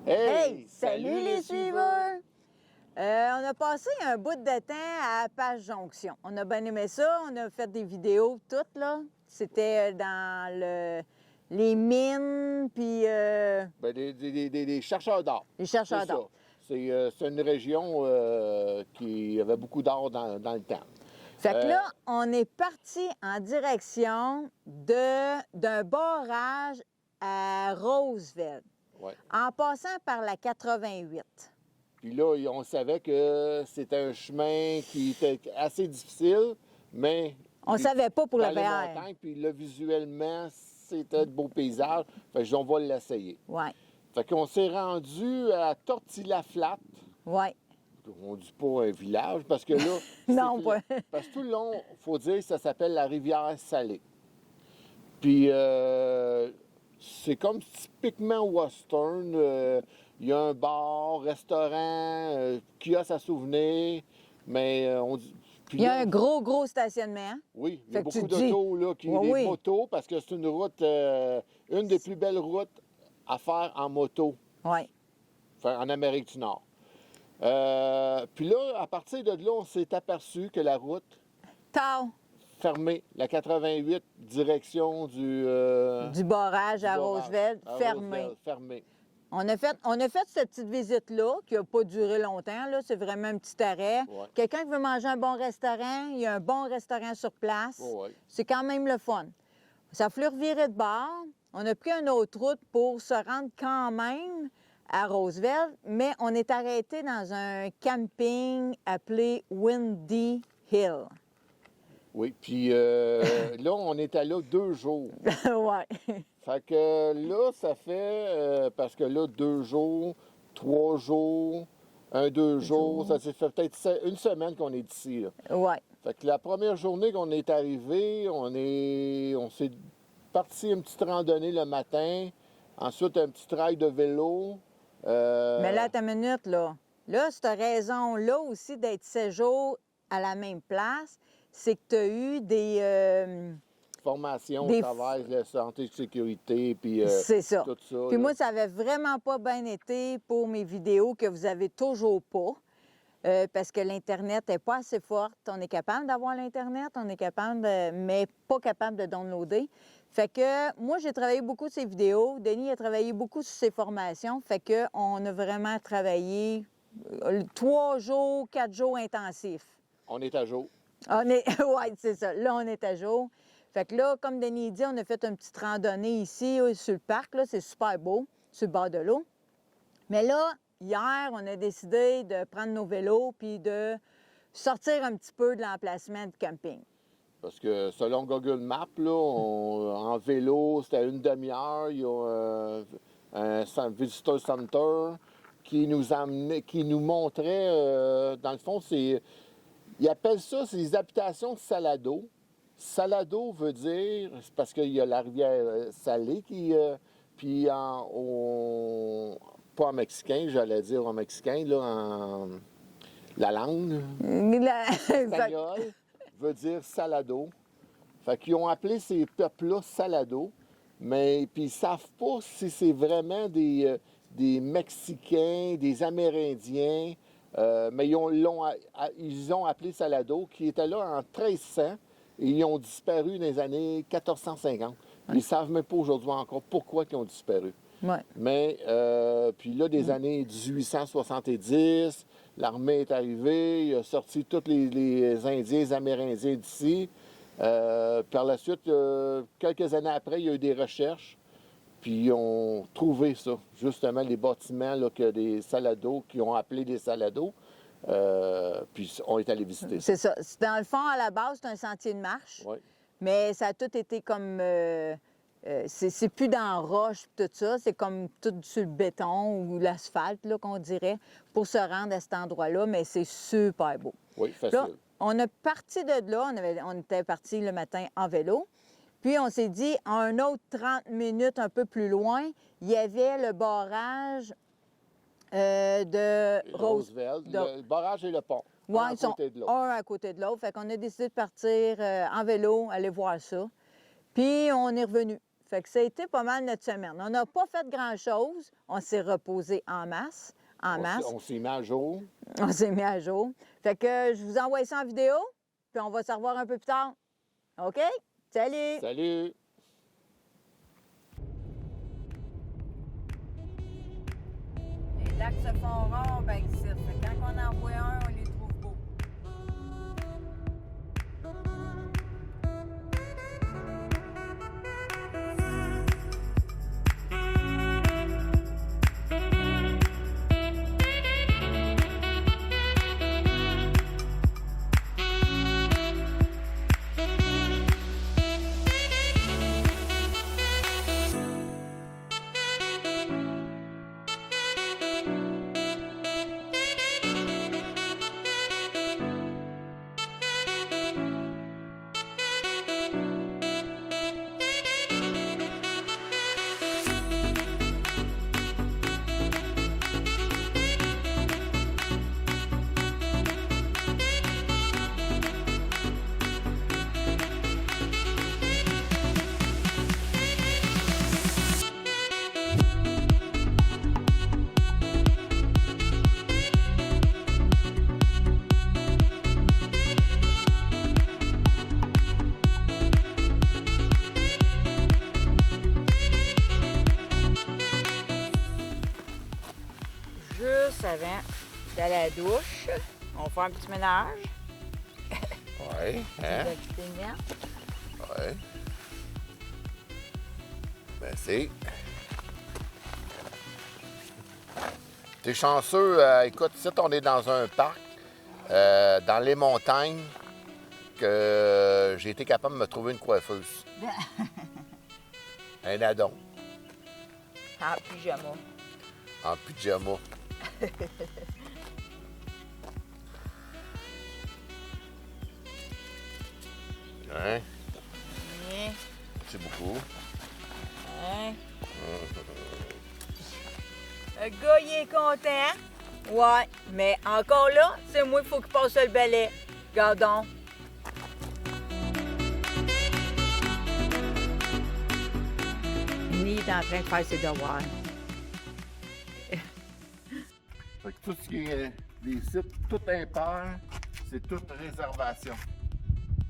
Hey, Salut les suiveurs! On a passé un bout de temps à Page Jonction. On a bien aimé ça, on a fait des vidéos toutes, là. C'était dans les mines, puis Ben, des chercheurs d'or. les chercheurs C'est ça. d'or. C'est une région qui avait beaucoup d'or dans le temps. Fait que là, on est parti en direction d'un barrage à Roseville, Ouais. en passant par la 88. Puis là, on savait que c'était un chemin qui était assez difficile, mais... On savait pas pour le dans les VR. montagnes, puis là, visuellement, c'était de beaux paysages. Fait que on va l'essayer. Oui, Fait qu'on s'est rendu à Tortilla-Flat. oui. On dit pas un village, parce que là... Non, c'est- pas. Parce que tout le long, il faut dire que ça s'appelle la rivière Salée. Puis c'est comme typiquement western. Il y a un bar, restaurant, kiosque à souvenirs, mais on dit... Puis Il y a là, un gros stationnement. oui, il y Fait a que tu beaucoup te dis- d'autos, là, Oui, des oui. motos, parce que c'est une route, une des plus belles routes à faire en moto, Oui. enfin, en Amérique du Nord. Puis là, à partir de là, on s'est aperçu que la route Tard, fermée, la 88, direction du barrage à barrage, Roosevelt, à fermé. Roosevelt, fermé. On a fait cette petite visite-là, qui n'a pas duré longtemps, là. C'est vraiment un petit arrêt. Ouais. Quelqu'un qui veut manger un bon restaurant, il y a un bon restaurant sur place. Ouais, ouais. C'est quand même le fun. Ça a fallu revirer de bord. On a pris une autre route pour se rendre quand même à Roosevelt, mais on est arrêté dans un camping appelé Windy Hill. Oui, puis là, on était là 2 jours. Ouais. Fait que là, ça fait, parce que là, 2 jours, 3 jours, 2 jours, ça s'est fait peut-être une semaine qu'on est ici, là. Ouais. Fait que la première journée qu'on est arrivé, on s'est parti une petite randonnée le matin, ensuite un petit trail de vélo. Mais là, ta minute, là. Là, cette raison-là aussi d'être 7 jours à la même place, c'est que tu as eu des... Formation des au travail, la santé, sécurité, puis c'est ça. tout ça. Puis là. moi, ça avait vraiment pas bien été pour mes vidéos que vous avez toujours pas. Parce que l'Internet n'est pas assez forte. On est capable d'avoir l'Internet, on est capable mais pas capable de downloader. Fait que moi, j'ai travaillé beaucoup sur ces vidéos. Denis a travaillé beaucoup sur ses formations. Fait que on a vraiment travaillé 3 jours, 4 jours intensifs. On est à jour. Oui, c'est ça. Là, on est à jour. Fait que là, comme Denis dit, on a fait une petite randonnée ici sur le parc. Là, c'est super beau, sur le bord de l'eau. Mais là, hier, on a décidé de prendre nos vélos puis de sortir un petit peu de l'emplacement du camping. Parce que selon Google Maps, là, en vélo, c'était une demi-heure. Il y a un visitor center qui nous montrait, dans le fond, ils appellent ça, c'est les habitations de Salado. Salado veut dire, c'est parce qu'il y a la rivière Salée qui, puis pas en mexicain, j'allais dire en mexicain, là, en la langue. Espagnol veut dire Salado. Fait qu'ils ont appelé ces peuples-là Salado, mais puis ils savent pas si c'est vraiment des Mexicains, des Amérindiens, mais ils ont appelé Salado, qui était là en 1300, et ils ont disparu dans les années 1450. Ils ne savent même pas aujourd'hui encore pourquoi ils ont disparu. Ouais. Mais, puis là, des années 1870, l'armée est arrivée, il a sorti tous les Indiens, les Amérindiens d'ici. Par la suite, quelques années après, il y a eu des recherches, puis ils ont trouvé ça, justement, les bâtiments là, que des Salados, qui ont appelé des Salados, puis on est allé visiter ça. C'est ça. Dans le fond, à la base, c'est un sentier de marche, Ouais. mais ça a tout été comme... c'est plus dans roche tout ça, c'est comme tout sur le béton ou l'asphalte, là, qu'on dirait, pour se rendre à cet endroit-là, mais c'est super beau. Oui, Là, facile. on a parti de là, on était parti le matin en vélo, puis on s'est dit, un autre 30 minutes un peu plus loin, il y avait le barrage de Roosevelt, le barrage et le pont. Oui, un à ils sont côté de l'autre. un à côté de l'autre. Fait qu'on a décidé de partir en vélo, aller voir ça. Puis on est revenu. Fait que ça a été pas mal notre semaine. On n'a pas fait grand-chose. On s'est reposé en masse. On s'est mis à jour. On s'est mis à jour. Fait que je vous envoie ça en vidéo, puis on va se revoir un peu plus tard. OK? Salut! Salut! Les lacs se font rares, ben ici. Fait que quand on en voit un, on les trouve beaux. Juste avant d'aller à la douche, on fait un petit ménage. Oui, hein? Oui. Merci. T'es chanceux. Écoute, ici, on est dans un parc, dans les montagnes, que j'ai été capable de me trouver une coiffeuse. Un addon. En pyjama. En pyjama. Hein? Merci beaucoup. Hein? Le gars, il est content. Ouais, mais encore là, c'est moi, il faut qu'il passe le balai. Gardons. Ni est en train de faire ses devoirs. Fait que tout ce qui est des sites, tout impair, c'est toute réservation.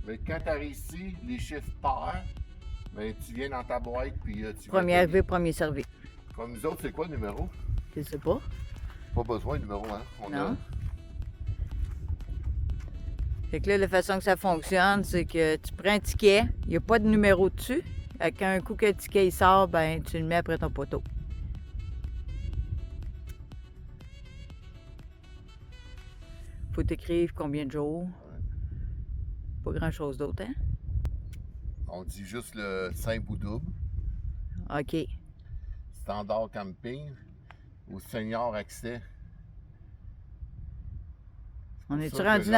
Mais quand tu arrives ici, les chiffres pairs, mais tu viens dans ta boîte puis tu Premier arrivé, premier servi. Comme nous autres, c'est quoi le numéro? Je sais pas. Pas besoin de numéro, hein? Non. Fait que là, la façon que ça fonctionne, c'est que tu prends un ticket, il n'y a pas de numéro dessus. Avec un coup que le ticket il sort, ben tu le mets après ton poteau. Faut t'écrire combien de jours. Pas grand-chose d'autre, hein? On dit juste le simple ou double. OK. Standard camping ou senior accès. On est-tu rendu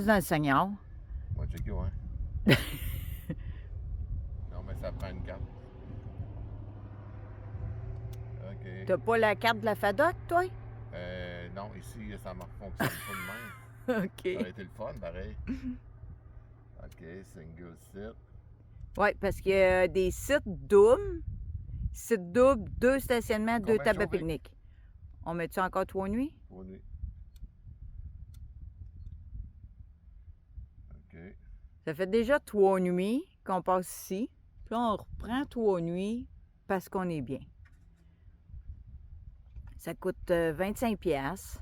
dans le Seigneur? On va checker, ouais. Non, mais ça prend une carte. OK. T'as pas la carte de la FADOC, toi? Non, ici, ça ne fonctionne pas de même. OK. Ça aurait été le fun, pareil. OK, single sit. Oui, parce qu'il y a des sites doubles. Site double, 2 stationnements, 2 tables à pique-nique. On met-tu encore 3 nuits? 3 nuits. OK. Ça fait déjà 3 nuits qu'on passe ici. Puis là, on reprend 3 nuits parce qu'on est bien. Ça coûte 25$.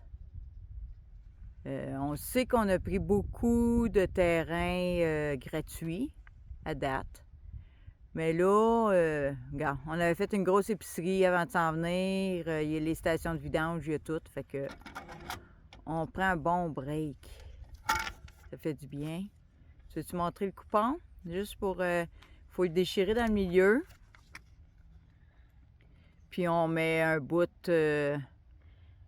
On sait qu'on a pris beaucoup de terrains gratuits à date. Mais là, regarde, on avait fait une grosse épicerie avant de s'en venir. Il y a les stations de vidange, il y a tout. Fait que on prend un bon break. Ça fait du bien. Tu veux-tu montrer le coupon? Juste pour... faut le déchirer dans le milieu. Puis on met un bout...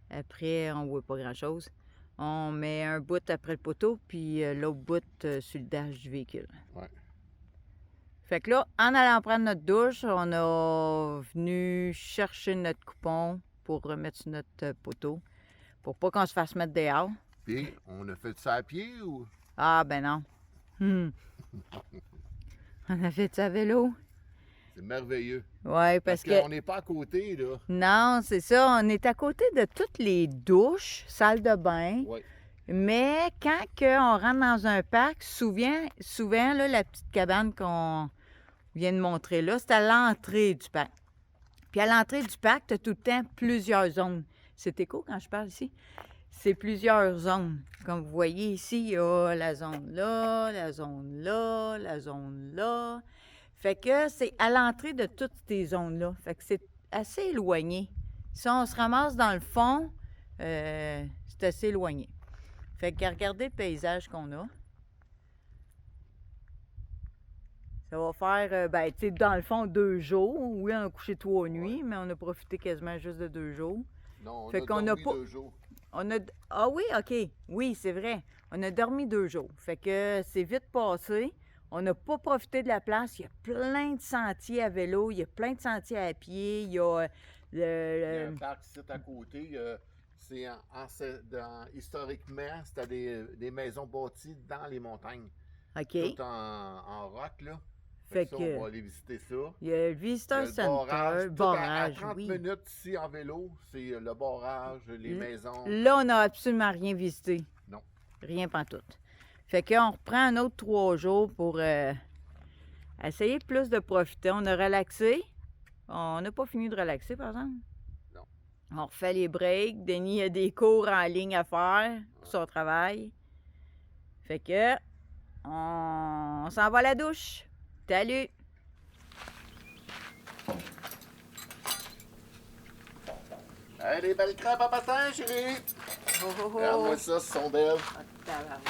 après, on voit pas grand-chose. On met un bout après le poteau, puis l'autre bout sur le dash du véhicule. Ouais. Fait que là, en allant prendre notre douche, on a venu chercher notre coupon pour remettre sur notre poteau, pour pas qu'on se fasse mettre dehors. Puis, on a fait ça à pied ou? Ah, ben non. On a fait ça à vélo. C'est merveilleux. Oui, parce que... qu'on n'est pas à côté, là. Non, c'est ça. On est à côté de toutes les douches, salles de bain. Oui. Mais quand on rentre dans un parc, souvent là, la petite cabane qu'on vient de montrer là, c'est à l'entrée du parc. Puis à l'entrée du parc, tu as tout le temps plusieurs zones. C'est écho quand je parle ici? C'est plusieurs zones. Comme vous voyez ici, il y a la zone là, la zone là, la zone là. Fait que c'est à l'entrée de toutes ces zones-là. Fait que c'est assez éloigné. Si on se ramasse dans le fond, c'est assez éloigné. Fait que regardez le paysage qu'on a. Ça va faire, ben, tu sais, dans le fond, 2 jours. Oui, on a couché 3 nuits, mais on a profité quasiment juste de 2 jours. Non, on fait a qu'on dormi a pas... 2 jours. Ah oui, OK. Oui, c'est vrai. On a dormi 2 jours. Fait que c'est vite passé. On n'a pas profité de la place. Il y a plein de sentiers à vélo. Il y a plein de sentiers à pied. Il y a Il y a un parc ici à côté. Historiquement, c'était des maisons bâties dans les montagnes. OK. Tout en roc, là. Fait ça, que... on va aller visiter ça. Il y a le Visitor Center, barrage, à 30 oui. minutes ici en vélo, c'est le barrage, les maisons. Là, on n'a absolument rien visité. Non. Rien pantoute. Fait qu'on reprend un autre 3 jours pour essayer plus de profiter. On a relaxé. On n'a pas fini de relaxer, par exemple. Non. On refait les breaks. Denis a des cours en ligne à faire pour son travail. Fait que on s'en va à la douche. Salut! Hey, les belles crêpes à matin, chérie! Oh, oh, oh. Regarde-moi ça, ce sont belles. Ah, tabarouette.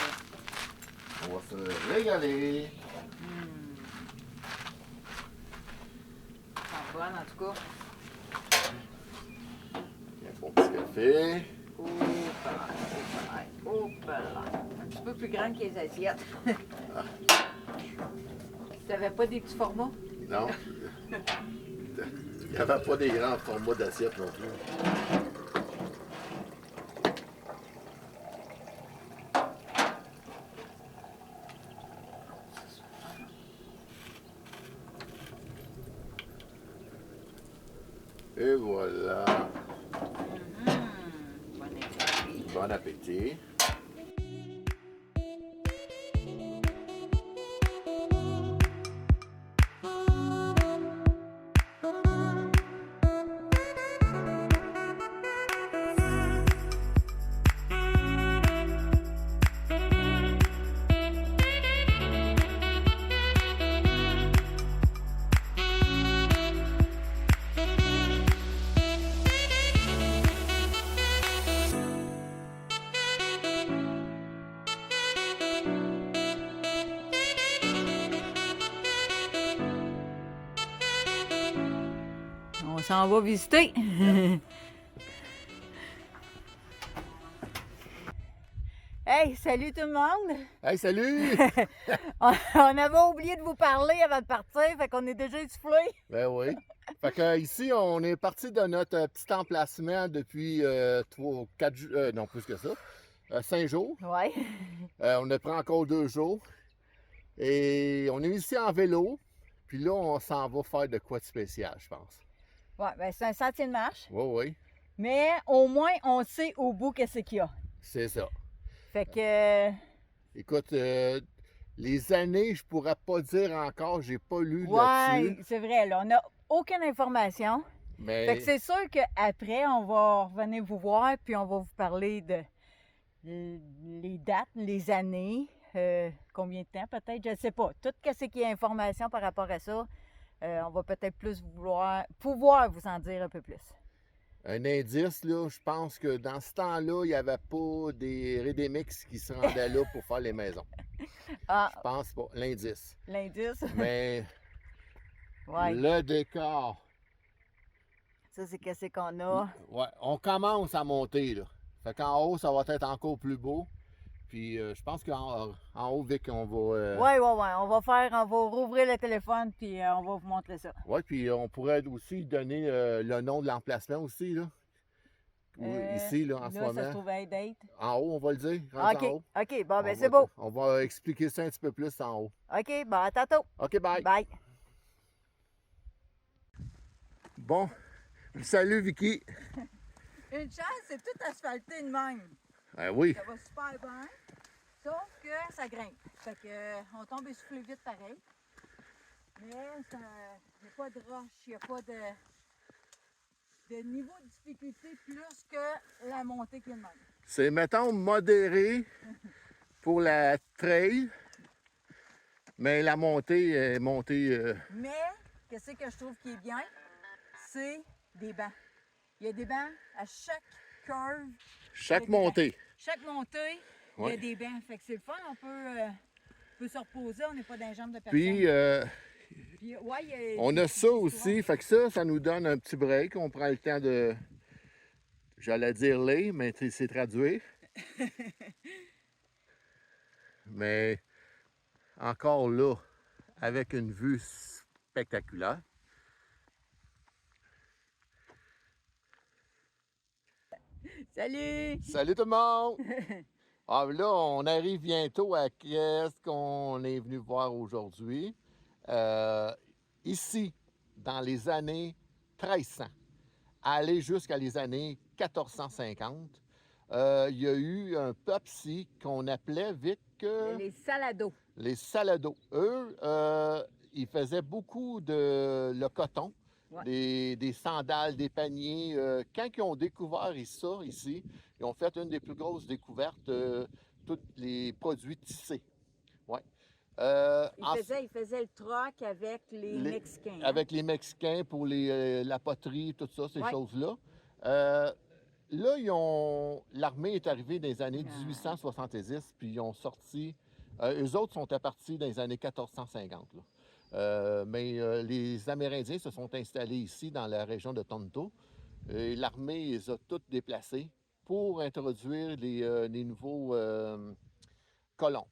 On va se régaler. Ça va en tout cas. Un bon petit café. Oh, pareil. Oh, pareil. Un petit peu plus grande que les assiettes. Tu n'avais pas des petits formats? Non. Il n'y avait pas des grands formats d'assiettes non plus. Et voilà. Bon appétit. Bon appétit. On s'en va visiter. Hey, salut tout le monde! Hey, salut! On avait oublié de vous parler avant de partir, fait qu'on est déjà essoufflé. Ben oui. Fait que ici, on est parti de notre petit emplacement depuis 4 jours, non plus que ça, 5 jours. Ouais. On a pris encore 2 jours. Et on est ici en vélo. Puis là, on s'en va faire de quoi de spécial, je pense. Ouais, ben c'est un sentier de marche. Oui, oui. Mais au moins, on sait au bout qu'est-ce qu'il y a. C'est ça. Fait que... Écoute, les années, je pourrais pas dire encore, j'ai pas lu là-dessus. Ouais, c'est vrai, là, on n'a aucune information. Mais Fait que c'est sûr qu'après, on va revenir vous voir, puis on va vous parler de les dates, les années, combien de temps peut-être, je ne sais pas. Tout ce qui est information par rapport à ça, on va peut-être plus pouvoir vous en dire un peu plus. un indice, là, je pense que dans ce temps-là, il n'y avait pas des Redemix qui se rendaient là pour faire les maisons. Ah, Je pense pas. L'indice. l'indice. Mais Ouais. le décor. Ça, c'est qu'est-ce qu'on a. Ouais, on commence à monter, là. Fait qu'en haut, ça va être encore plus beau. Puis je pense qu'en haut, Vic, on va... Ouais. On va rouvrir le téléphone, puis on va vous montrer ça. Oui, puis on pourrait aussi donner le nom de l'emplacement aussi, là. Ici, là, en ce moment. Là, ça se trouve à date. En haut, on va le dire. rendu en haut. OK, bon, ben On c'est va- beau. On va expliquer ça un petit peu plus en haut. OK, bon, à tantôt. OK, bye. Bye. Bon, salut Vicky. Une chance, c'est tout asphalté de même. Ah oui. Ça va super bien, sauf que ça grimpe. Fait que on tombe essoufflé vite pareil. Mais il n'y a pas de roche, il n'y a pas de niveau de difficulté plus que la montée qui est de même. C'est, mettons, modéré pour la trail, mais la montée est montée... Mais, qu'est-ce que je trouve qui est bien? C'est des bancs. Il y a des bancs à chaque curve. Chaque montée. Chaque montée, il y a des bancs. Fait que c'est le fun, on peut se reposer, on n'est pas dans les jambes de personne. Puis, ouais, on a ça aussi, fait que ça nous donne un petit break. On prend le temps de, j'allais dire lire, mais c'est traduire. Mais encore là, avec une vue spectaculaire. Salut! Salut tout le monde! Ah, là, on arrive bientôt à qu'est-ce qu'on est venu voir aujourd'hui. Ici, dans les années 1300, aller jusqu'à les années 1450, il y a eu un peuple ici qu'on appelait, Vic... les Salados. Les Salados. Eux, ils faisaient beaucoup le coton, ouais. Des sandales, des paniers. Quand ils ont découvert ça ici, ils ont fait une des plus grosses découvertes, tous les produits tissés. Ouais. Ils faisaient le troc avec les Mexicains. Avec les Mexicains pour la poterie, tout ça, ces choses-là. Là, l'armée est arrivée dans les années 1870, puis ils ont sorti... eux autres sont partis dans les années 1450. Mais les Amérindiens se sont installés ici, dans la région de Tonto. Et l'armée les a toutes déplacés pour introduire les nouveaux colons.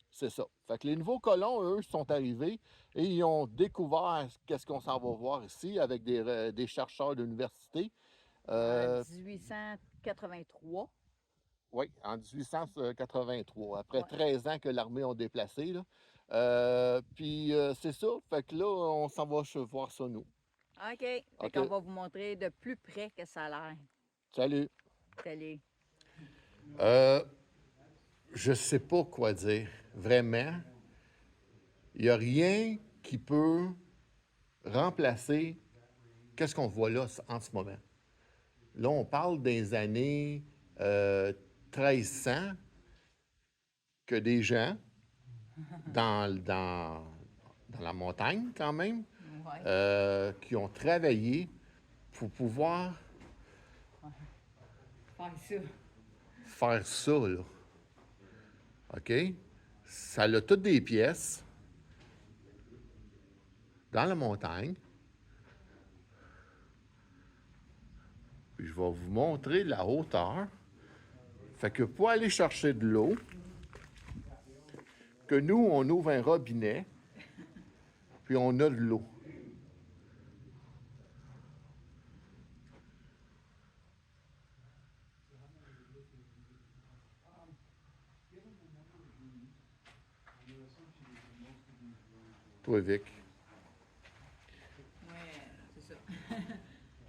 C'est ça. Fait que les nouveaux colons, eux, sont arrivés et ils ont découvert qu'est-ce qu'on s'en va voir ici avec des chercheurs d'université. En 1883. Oui, en 1883, après 13 ans que l'armée a déplacé. Puis c'est ça, fait que là, on s'en va voir ça, nous. OK. Fait qu'on va vous montrer de plus près que ça a l'air. Salut. Salut. Je sais pas quoi dire. Vraiment, il n'y a rien qui peut remplacer qu'est-ce qu'on voit là en ce moment. Là, on parle des années 1300 que des gens dans la montagne quand même, qui ont travaillé pour pouvoir faire ça, là. OK? Ça a toutes des pièces dans la montagne. Puis je vais vous montrer la hauteur. Fait que pour aller chercher de l'eau, que nous, on ouvre un robinet, puis on a de l'eau. Toi, Vic. Oui, c'est ça.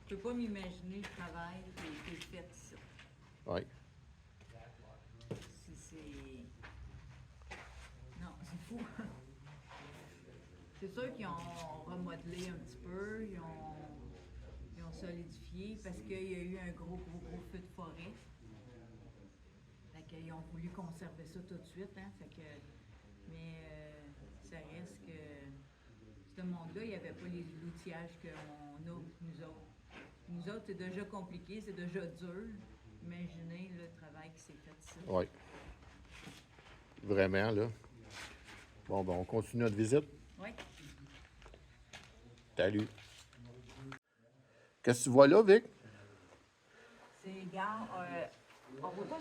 Je peux pas m'imaginer le travail qui est fait ici. Oui. Non, c'est fou. C'est sûr qu'ils ont remodelé un petit peu, ils ont solidifié parce qu'il y a eu un gros feu de forêt. Fait qu'ils ont voulu conserver ça tout de suite, hein. Fait que, mais ça reste que ce monde-là, il n'y avait pas l'outillage qu'on a, nous autres. Nous autres, c'est déjà compliqué, c'est déjà dur. Imaginez le travail qui s'est fait ici. Oui. Vraiment, là. Bon, ben, on continue notre visite. Oui. Salut. Qu'est-ce que tu vois là, Vic? C'est, regarde, on voit pas,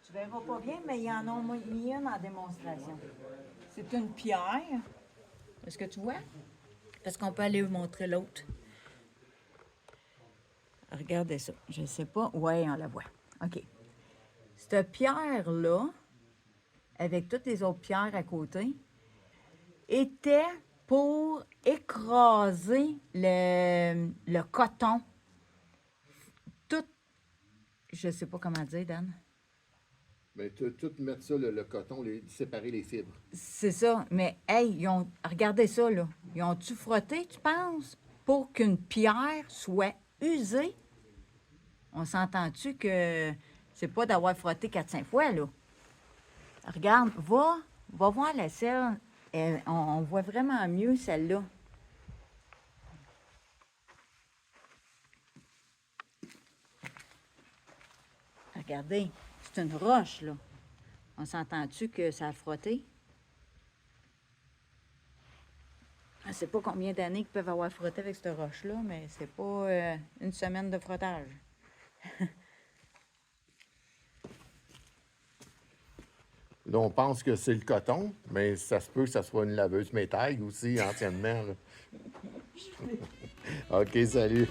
tu verras pas bien, mais il y en a mis une en démonstration. C'est une pierre. Est-ce que tu vois? Est-ce qu'on peut aller vous montrer l'autre? Regardez ça. Je ne sais pas. Oui, on la voit. OK. Cette pierre-là, avec toutes les autres pierres à côté, était pour écraser le coton. Tout, je sais pas comment dire, Dan. Mais tout mettre ça, le coton, séparer les fibres. C'est ça. Mais, hey, regardez ça, là. Ils ont-tu frotté, tu penses, pour qu'une pierre soit usée? On s'entend-tu que c'est pas d'avoir frotté 4-5 fois, là? Regarde, va voir la selle. On voit vraiment mieux celle-là. Regardez, c'est une roche, là. On s'entend-tu que ça a frotté? Je ne sais pas combien d'années qu'ils peuvent avoir frotté avec cette roche-là, mais c'est pas une semaine de frottage. Là, on pense que c'est le coton, mais ça se peut que ça soit une laveuse métal aussi, anciennement. OK, salut.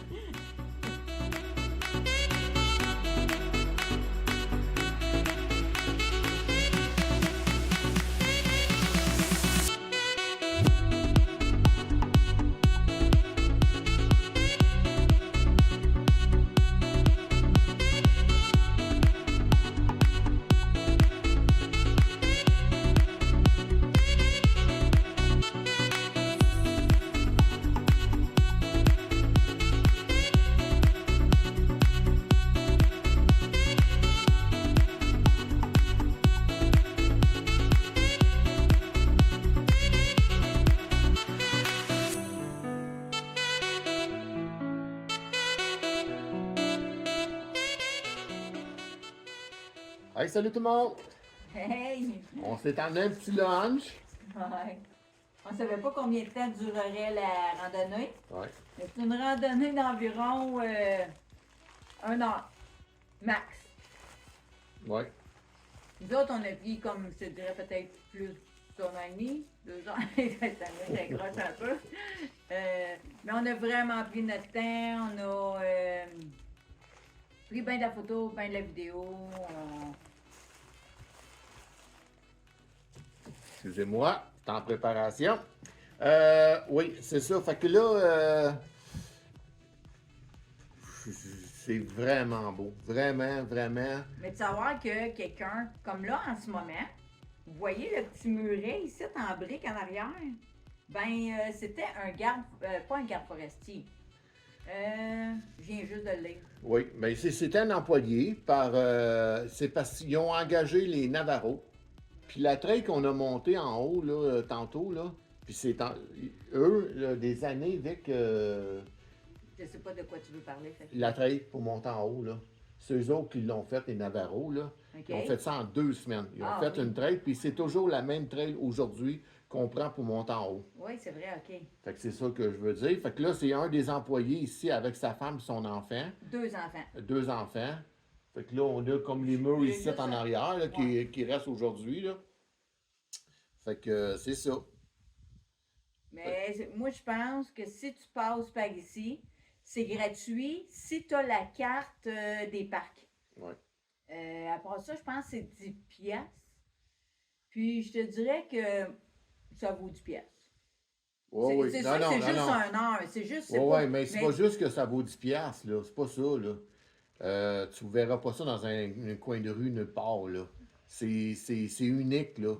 Hey, salut tout le monde! Hey! On s'est emmené un petit lunch. Ouais. On ne savait pas combien de temps durerait la randonnée. Ouais. Mais c'est une randonnée d'environ 1 heure, max. Ouais. Nous autres, on a pris comme, je te dirais, peut-être plus d'1 an et demi, 2 ans, ça m'interroge un peu. Mais on a vraiment pris notre temps, on a pris bien de la photo, bien de la vidéo. Excusez-moi, c'est en préparation. Oui, c'est ça. Fait que là, c'est vraiment beau. Vraiment, vraiment. Mais de savoir que quelqu'un, comme là en ce moment, vous voyez le petit muret ici en brique en arrière? Ben, c'était un garde, pas un garde forestier. Je viens juste de le lire. Oui, mais c'était un employé par. C'est parce qu'ils ont engagé les Navarros. Puis la trail qu'on a montée en haut, là, tantôt, là, puis eux, là, des années avec Je sais pas de quoi tu veux parler. la trail pour monter en haut, là. C'est eux autres qui l'ont fait, les Navarros, là. OK. Ils ont fait ça en 2 semaines. Ils ont fait oui. une trail, puis c'est toujours la même trail aujourd'hui qu'on prend pour monter en haut. Oui, c'est vrai, OK. Fait que c'est ça que je veux dire. Fait que là, c'est un des employés ici avec sa femme et son enfant. 2 enfants. 2 enfants. Fait que là, on a comme les murs ici en arrière là, qui restent aujourd'hui, là. Fait que c'est ça. Mais moi, je pense que si tu passes par ici, c'est gratuit si tu as la carte des parcs. Ouais. Après ça, je pense que c'est 10 piastres. Puis, je te dirais que ça vaut 10 piastres. Oui, c'est sûr que c'est juste 1 heure. C'est juste... Oui, mais c'est pas juste que ça vaut 10 piastres, là. C'est pas ça, là. Tu verras pas ça dans un coin de rue nulle part, là. C'est unique, là.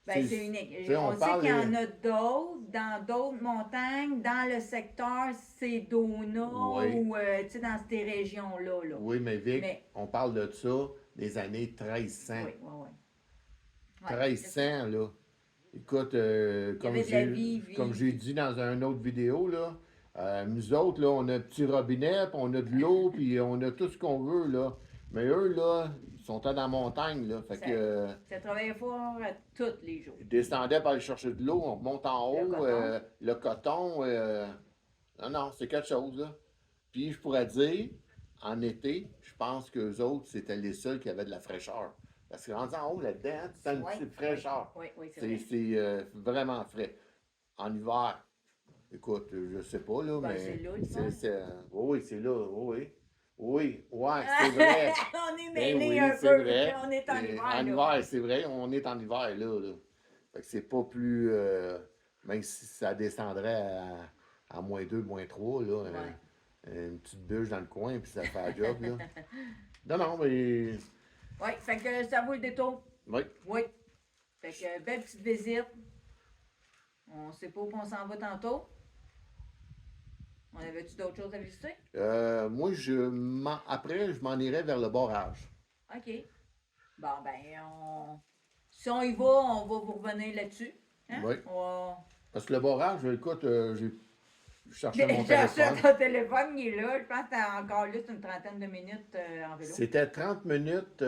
Ben, c'est unique. On sait qu'il y en a d'autres, dans d'autres montagnes, dans le secteur Sedona ou tu sais, dans ces régions-là. Là. Oui, mais Vic, on parle de ça des années 1300. Oui, oui, oui. 1300, là. Écoute, comme j'ai dit dans une autre vidéo, là, nous autres, là, on a un petit robinet, puis on a de l'eau, puis on a tout ce qu'on veut, là. Mais eux, là, ils sont dans la montagne, là. Fait que... ça travaillait fort tous les jours. Ils descendaient pour aller chercher de l'eau, on remonte en haut, le coton. Non, c'est quelque chose, là. Puis je pourrais dire, en été, je pense qu'eux autres, c'était les seuls qui avaient de la fraîcheur. Parce que rendu en haut, là-dedans, c'est une petite fraîcheur. Oui, c'est vraiment frais. En hiver, écoute, je sais pas, là, mais... C'est là, oui, c'est là, oui. Oui, ouais, c'est vrai. On est mêlés un peu, vrai. On est en hiver. En hiver, c'est vrai, on est en hiver, là. Fait que c'est pas plus... Même si ça descendrait à -2, -3, là, une petite bûche dans le coin, puis ça fait la job, là. Non, mais... Oui, fait que ça vaut le détour. Oui. Oui. Fait que belle petite visite. On sait pas où on s'en va tantôt. On avait-tu d'autres choses à visiter? Moi, après, je m'en irais vers le barrage. OK. Bon, ben, si on y va, on va vous revenir là-dessus. Hein? Oui. On... Parce que le barrage, écoute, j'ai cherché mon J'ai téléphone. ton téléphone, il est là. Je pense que t'as encore là, c'est une trentaine de minutes en vélo. C'était 30 minutes.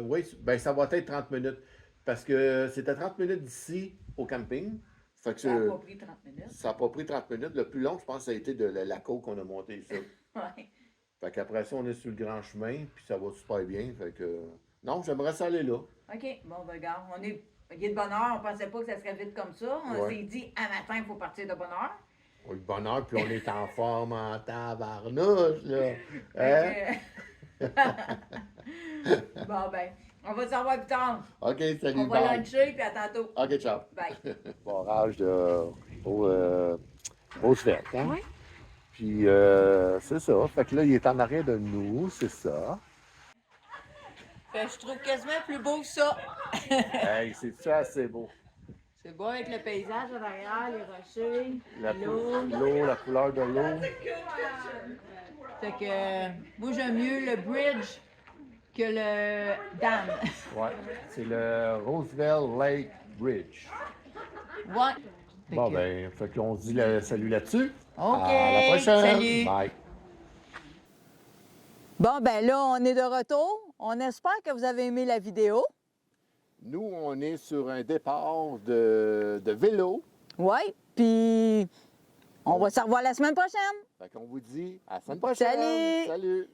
Oui, ben ça va être 30 minutes. Parce que c'était 30 minutes d'ici au camping. Fait que Ça n'a pas pris 30 minutes. ça n'a pas pris 30 minutes. Le plus long, je pense, ça a été de la côte qu'on a montée ici. Oui. Fait qu'après ça, on est sur le grand chemin, puis ça va super bien. Fait que non, j'aimerais ça aller là. OK. Bon, ben, regarde, il est de bonne heure. On pensait pas que ça serait vite comme ça. On s'est dit, à matin, il faut partir de bonne heure. On est de bonne heure, puis on est en forme en tabarnouche, là. Hein? Bon, ben, on va se revoir plus tard. OK, salut, On va bye. luncher, puis à tantôt. OK, ciao. Bye. Barrage de Roosevelt, hein? Oui. Puis, c'est ça. Fait que là, il est en arrière de nous, c'est ça. Fait que je trouve quasiment plus beau que ça. Hey, c'est ça, assez beau. C'est beau avec le paysage à l'arrière, les rochers, l'eau. L'eau, la couleur de l'eau. Fait que moi, j'aime mieux le bridge que le dam. Ouais, c'est le Roosevelt Lake Bridge. Ouais. Bon, ben, fait qu'on se dit salut là-dessus. OK. À la prochaine. Salut. Bye. Bon, ben là, on est de retour. On espère que vous avez aimé la vidéo. Nous, on est sur un départ de vélo. Oui, puis on va se revoir la semaine prochaine. Fait qu'on vous dit à la semaine prochaine. Salut. Salut.